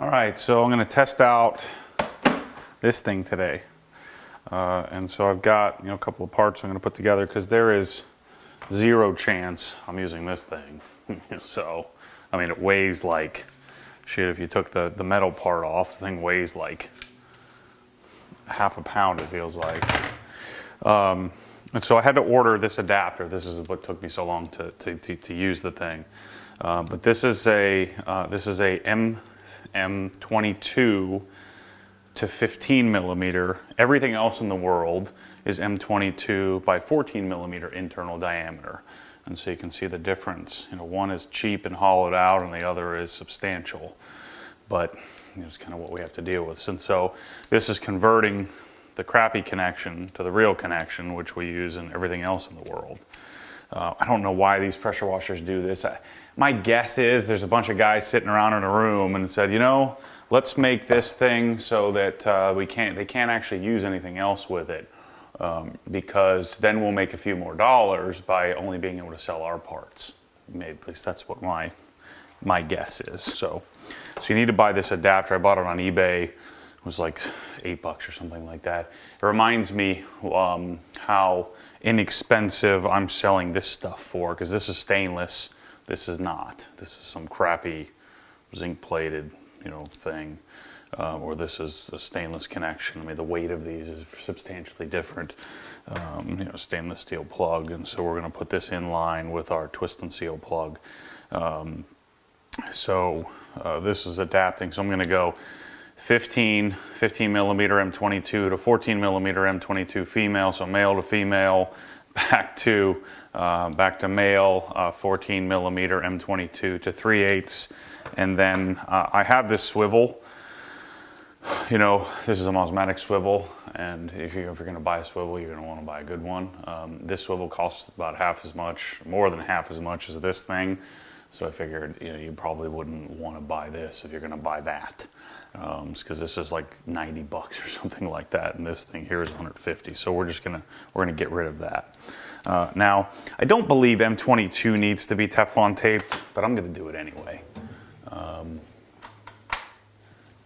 All right, so I'm going to test out this thing today. And so I've got, a couple of parts I'm going to put together because there is zero chance I'm using this thing. So, I mean, it weighs like, shit, if you took the metal part off, the thing weighs like half a pound, it feels like. And so I had to order this adapter. This is what took me so long to use the thing. But this is a M22 to 15 millimeter. Everything else in the world is M22 by 14 millimeter internal diameter. And so you can see the difference. One is cheap and hollowed out and the other is substantial. But it's kind of what we have to deal with. And so this is converting the crappy connection to the real connection, which we use in everything else in the world. I don't know why these pressure washers do this. My guess is there's a bunch of guys sitting around in a room and said, let's make this thing so that they can't actually use anything else with it, because then we'll make a few more dollars by only being able to sell our parts. At least that's what my guess is. So you need to buy this adapter. I bought it on eBay. It was like $8 or something like that. It reminds me how inexpensive I'm selling this stuff for, because this is stainless. This is not. This is some crappy zinc plated, thing. Or this is a stainless connection. I mean, the weight of these is substantially different. Stainless steel plug, and so we're going to put this in line with our twist and seal plug. This is adapting. So I'm going to go 15 millimeter M22 to 14 millimeter M22 female, so male to female, back to male, 14 millimeter M22 to 3/8, and then I have this swivel. This is a Mosmatic swivel, and if you're going to buy a swivel, you're going to want to buy a good one. This swivel costs about more than half as much as this thing. So I figured, you probably wouldn't want to buy this if you're going to buy that, because this is like $90 or something like that, and this thing here is $150. So we're gonna get rid of that. Now, I don't believe M22 needs to be Teflon taped, but I'm going to do it anyway.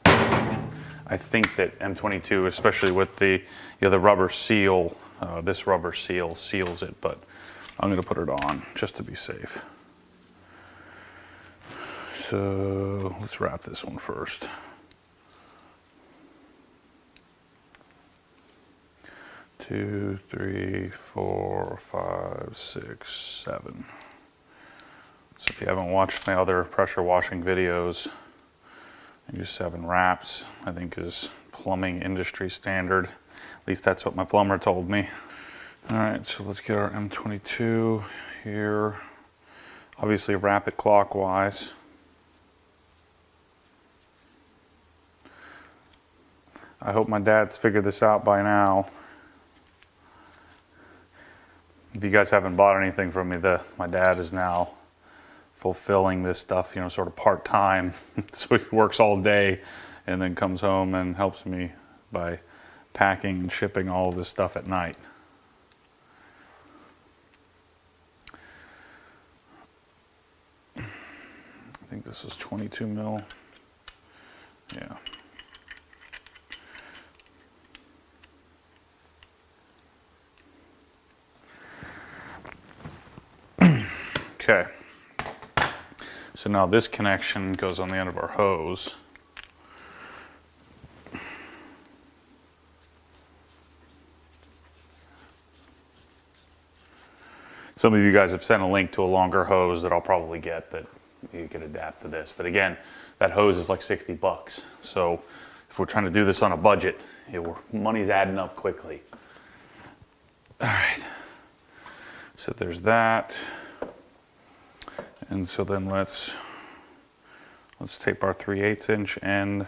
I think that M22, especially with the rubber seal, this rubber seal seals it, but I'm going to put it on just to be safe. So let's wrap this one first. Two, three, four, five, six, seven. So if you haven't watched my other pressure washing videos, I use 7 wraps. I think is plumbing industry standard. At least that's what my plumber told me. All right, so let's get our M22 here. Obviously wrap it clockwise. I hope my dad's figured this out by now. If you guys haven't bought anything from me, my dad is now fulfilling this stuff, sort of part-time. So he works all day and then comes home and helps me by packing and shipping all of this stuff at night. I think this is 22 mil. Yeah. Okay, so now this connection goes on the end of our hose. Some of you guys have sent a link to a longer hose that I'll probably get that you could adapt to this. But again, that hose is like $60. So if we're trying to do this on a budget, money's adding up quickly. All right, so there's that. And so then let's tape our 3/8 inch end.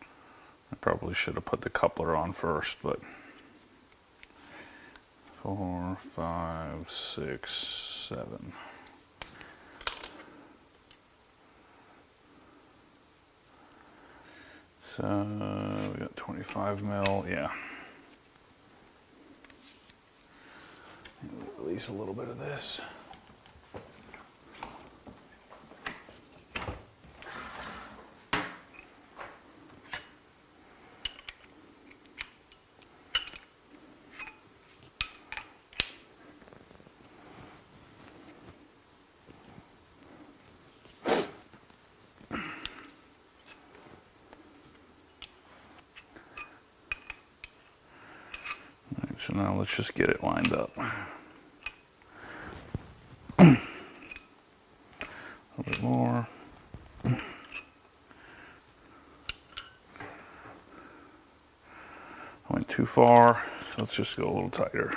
I probably should have put the coupler on first, but 4, 5, 6, 7. So we got 25 mil, yeah. Release a little bit of this. So now let's just get it lined up. A little bit more. I went too far, so let's just go a little tighter.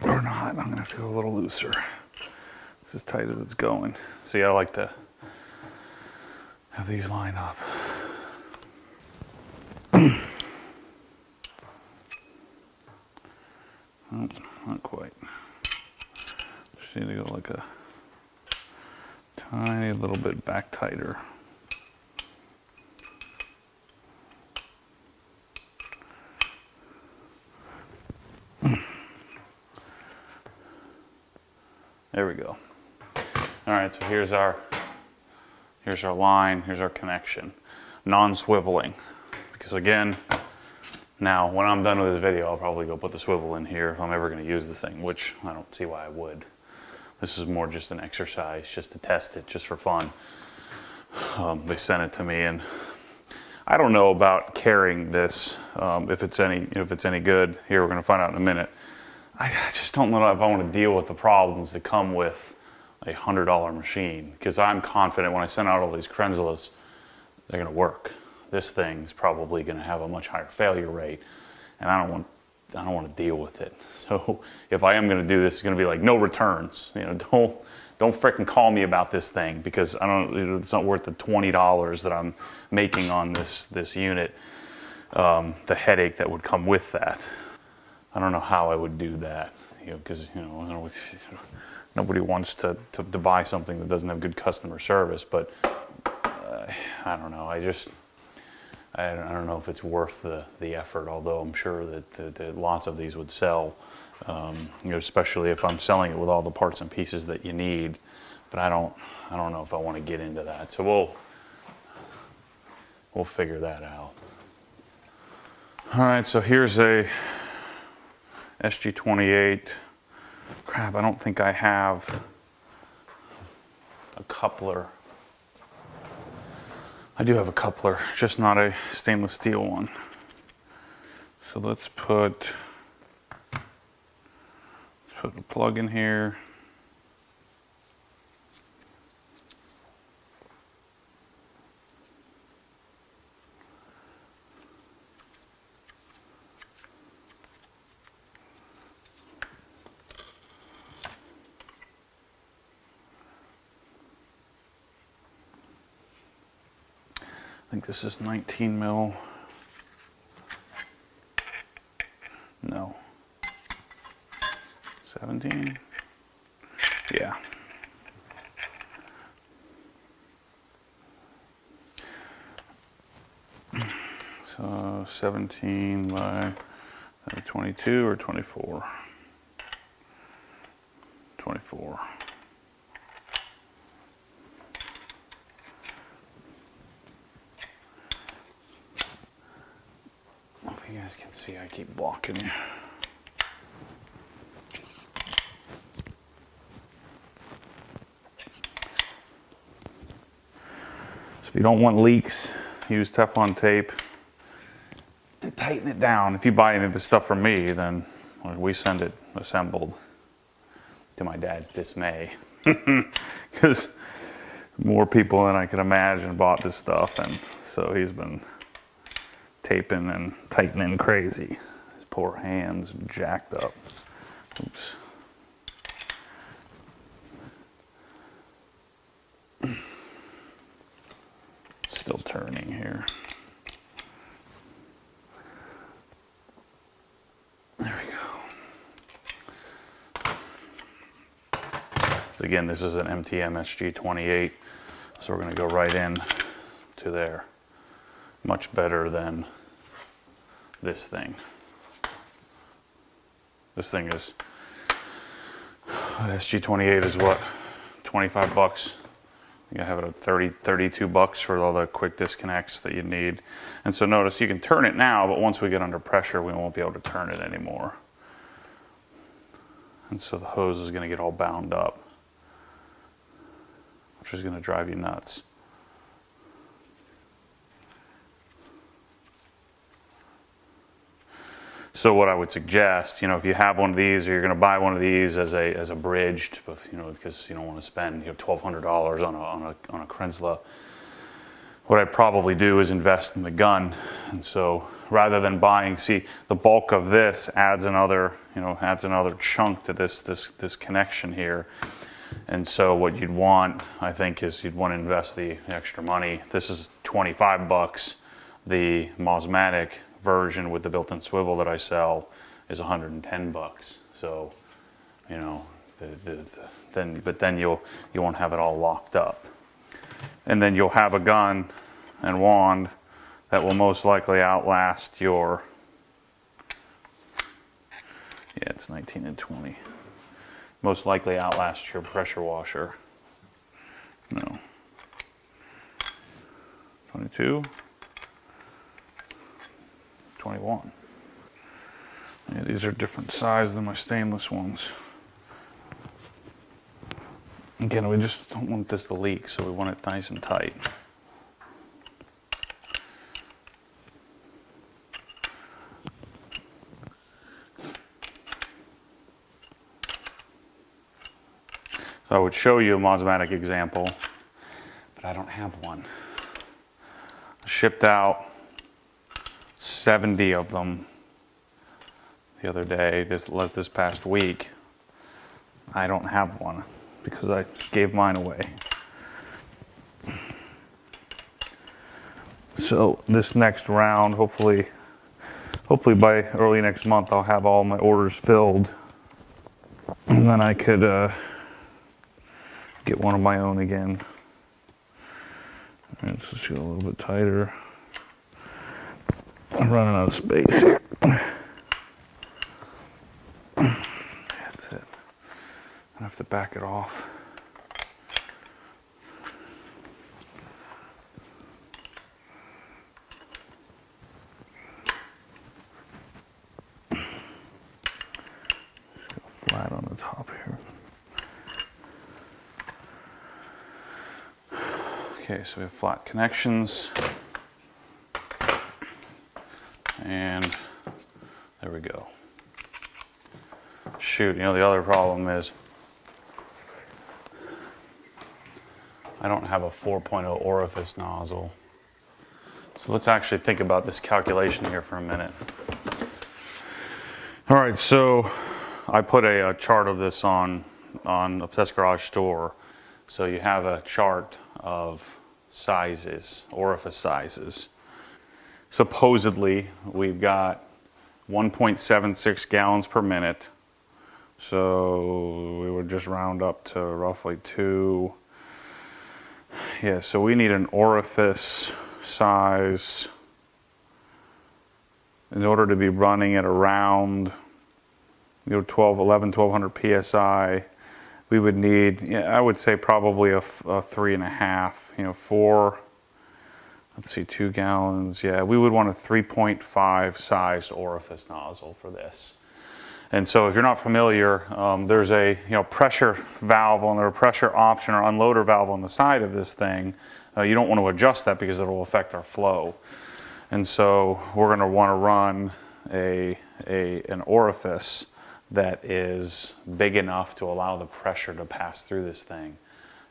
Or not, I'm gonna have to go a little looser. It's as tight as it's going. See, I like to have these line up. Oh, not quite. Just need to go like a tiny little bit back tighter. There we go. All right, so here's our line, here's our connection. Non-swiveling, because again, now when I'm done with this video, I'll probably go put the swivel in here if I'm ever going to use this thing, which I don't see why I would. This is more just an exercise, just to test it, just for fun. They sent it to me, and I don't know about carrying this, if it's any good. Here, we're going to find out in a minute. I just don't know if I want to deal with the problems that come with a $100 machine, because I'm confident when I send out all these Crenzelas, they're going to work. This thing's probably going to have a much higher failure rate, and I don't want to deal with it. So if I am going to do this, it's going to be like no returns. You know, don't frickin' call me about this thing, because it's not worth the $20 that I'm making on this unit. The headache that would come with that. I don't know how I would do that, because nobody wants to buy something that doesn't have good customer service. But I don't know. I don't know if it's worth the effort. Although I'm sure that lots of these would sell, especially if I'm selling it with all the parts and pieces that you need. But I don't know if I want to get into that. So we'll figure that out. All right. So here's a SG28. Crap, I don't think I have a coupler. I do have a coupler, just not a stainless steel one. So let's put a plug in here. I think this is 19 mil. No. 17? Yeah. So 17 by 22 or 24? 24. You guys can see I keep blocking you. So if you don't want leaks, use Teflon tape and tighten it down. If you buy any of this stuff from me, then we send it assembled, to my dad's dismay. Because more people than I could imagine bought this stuff, and so he's been taping and tightening crazy. His poor hands jacked up. Oops. Still turning here. There we go. So again, this is an MTM SG28, so we're going to go right in to there. Much better than this thing. This thing is, SG28 is what, 25 bucks. You have it at 32 bucks for all the quick disconnects that you need. And so notice you can turn it now, but once we get under pressure, we won't be able to turn it anymore. And so the hose is going to get all bound up, which is going to drive you nuts. So what I would suggest, if you have one of these, or you're going to buy one of these as a bridge, because you don't want to spend $1,200 on a Krenzla, what I'd probably do is invest in the gun. And so rather than buying, see, the bulk of this adds another chunk to this connection here. And so what you'd want, I think, is you'd want to invest the extra money. This is $25. The Mosmatic version with the built-in swivel that I sell is $110. So, then you won't have it all locked up. And then you'll have a gun and wand that will most likely outlast your, it's 19 and 20. Most likely outlast your pressure washer. No. 22. 21. Yeah, these are different size than my stainless ones. Again, we just don't want this to leak, so we want it nice and tight. So I would show you a Mosmatic example, but I don't have one. I shipped out 70 of them the other day, this past week. I don't have one because I gave mine away. So this next round, hopefully by early next month, I'll have all my orders filled, and then I could get one of my own again. Let's just get a little bit tighter. I'm running out of space here. That's it. I have to back it off. Just go flat on the top here. Okay, so we have flat connections. And there we go. Shoot, the other problem is I don't have a 4.0 orifice nozzle. So let's actually think about this calculation here for a minute. All right, so I put a chart of this on Obsessed Garage Store. So you have a chart of sizes, orifice sizes. Supposedly, we've got 1.76 gallons per minute. So we would just round up to roughly 2. Yeah, so we need an orifice size in order to be running at around 1200 psi. We would need, I would say probably a 3.5, 4. Let's see, 2 gallons. Yeah, we would want a 3.5 sized orifice nozzle for this. And so if you're not familiar, there's a pressure valve or a pressure option or unloader valve on the side of this thing. You don't want to adjust that because it will affect our flow. And so we're going to want to run an orifice that is big enough to allow the pressure to pass through this thing.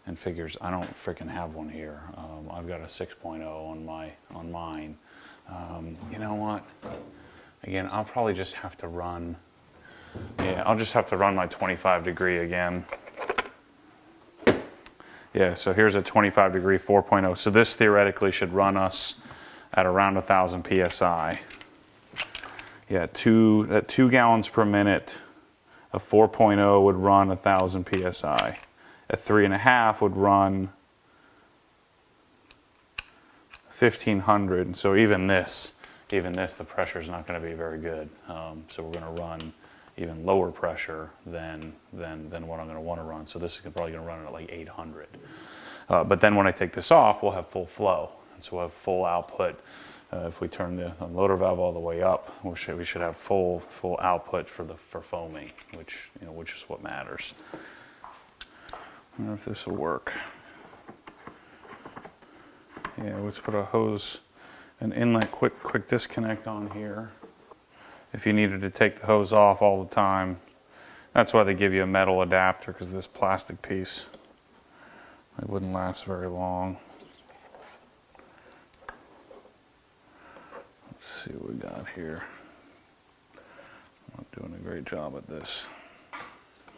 And figures, I don't freaking have one here. I've got a 6.0 on mine. You know what? Again, I'll probably just have to run. Yeah, I'll just have to run my 25 degree again. Yeah, so here's a 25 degree 4.0. So this theoretically should run us at around 1,000 psi. Yeah, at 2 gallons per minute, a 4.0 would run 1,000 psi. A 3.5 would run 1,500. And so even this, the pressure is not going to be very good. So we're going to run even lower pressure than what I'm going to want to run. So this is probably going to run at like 800. But then when I take this off, we'll have full flow. And so we'll have full output. If we turn the unloader valve all the way up, we should have full output for foaming, which is what matters. I wonder if this will work. Yeah, let's put a hose, an inlet quick disconnect on here. if you needed to take the hose off all the time. That's why they give you a metal adapter, because this plastic piece, it wouldn't last very long. Let's see what we got here. I'm not doing a great job at this.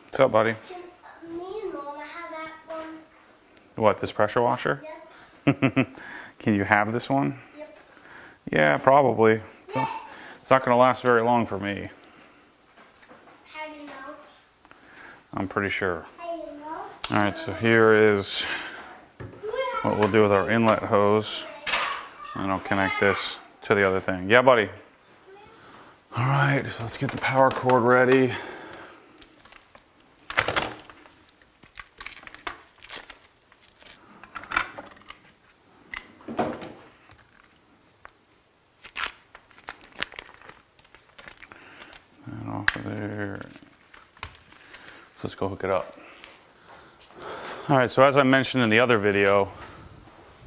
What's up, buddy? Can me and Mama have that one? What, this pressure washer? Yep. Can you have this one? Yep. Yeah, probably. It's not going to last very long for me. How do you know? I'm pretty sure. How do you know? Alright, so here is what we'll do with our inlet hose. And I'll connect this to the other thing. Yeah, buddy? Alright, so let's get the power cord ready. And off of there. So let's go hook it up. Alright, so as I mentioned in the other video,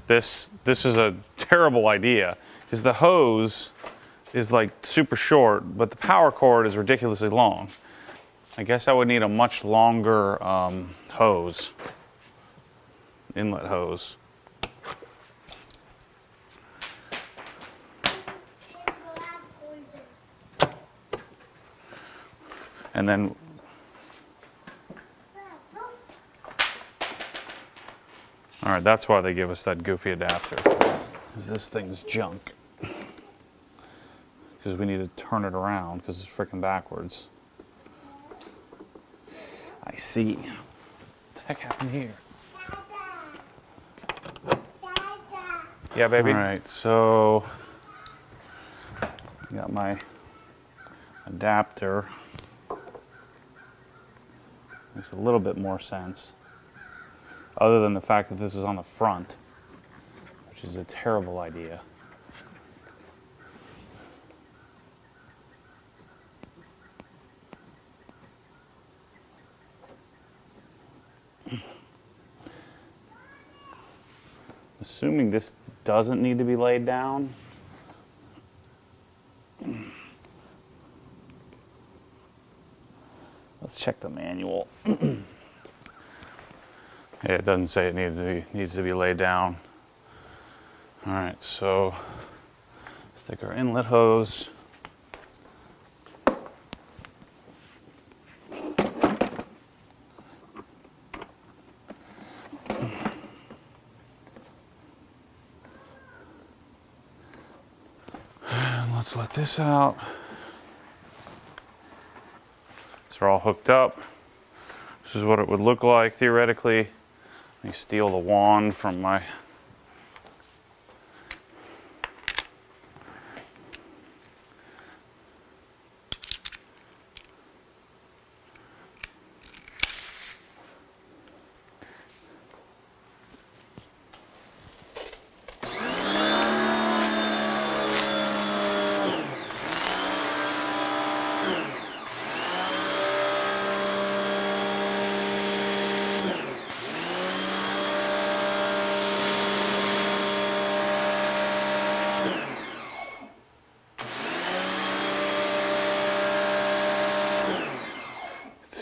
this is a terrible idea, because the hose is like super short, but the power cord is ridiculously long. I guess I would need a much longer hose, inlet hose. And then all right, that's why they give us that goofy adapter, because this thing's junk. Because we need to turn it around because it's freaking backwards. I see. What the heck happened here? Yeah, baby. All right, so I got my adapter. Makes a little bit more sense, other than the fact that this is on the front, which is a terrible idea. Assuming this doesn't need to be laid down. Let's check the manual. Yeah, it doesn't say it needs to be laid down. All right, so stick our inlet hose. And let's let this out. So we're all hooked up. This is what it would look like theoretically. Let me steal the wand from my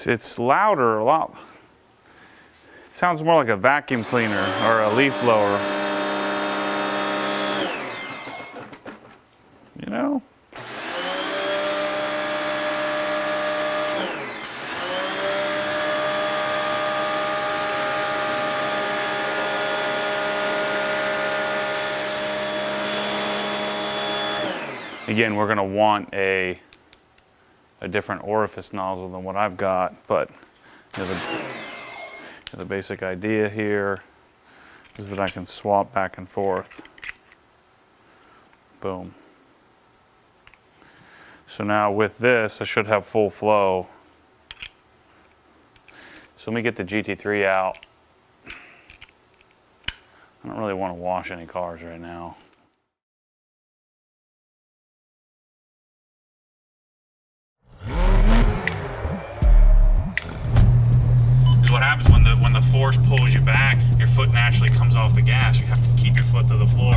it's louder a lot. It sounds more like a vacuum cleaner or a leaf blower. You know? Again, we're going to want a different orifice nozzle than what I've got, but you know, the basic idea here is that I can swap back and forth. Boom. So now with this, I should have full flow. So let me get the GT3 out. I don't really want to wash any cars right now. What happens when the force pulls you back, your foot naturally comes off the gas. You have to keep your foot to the floor.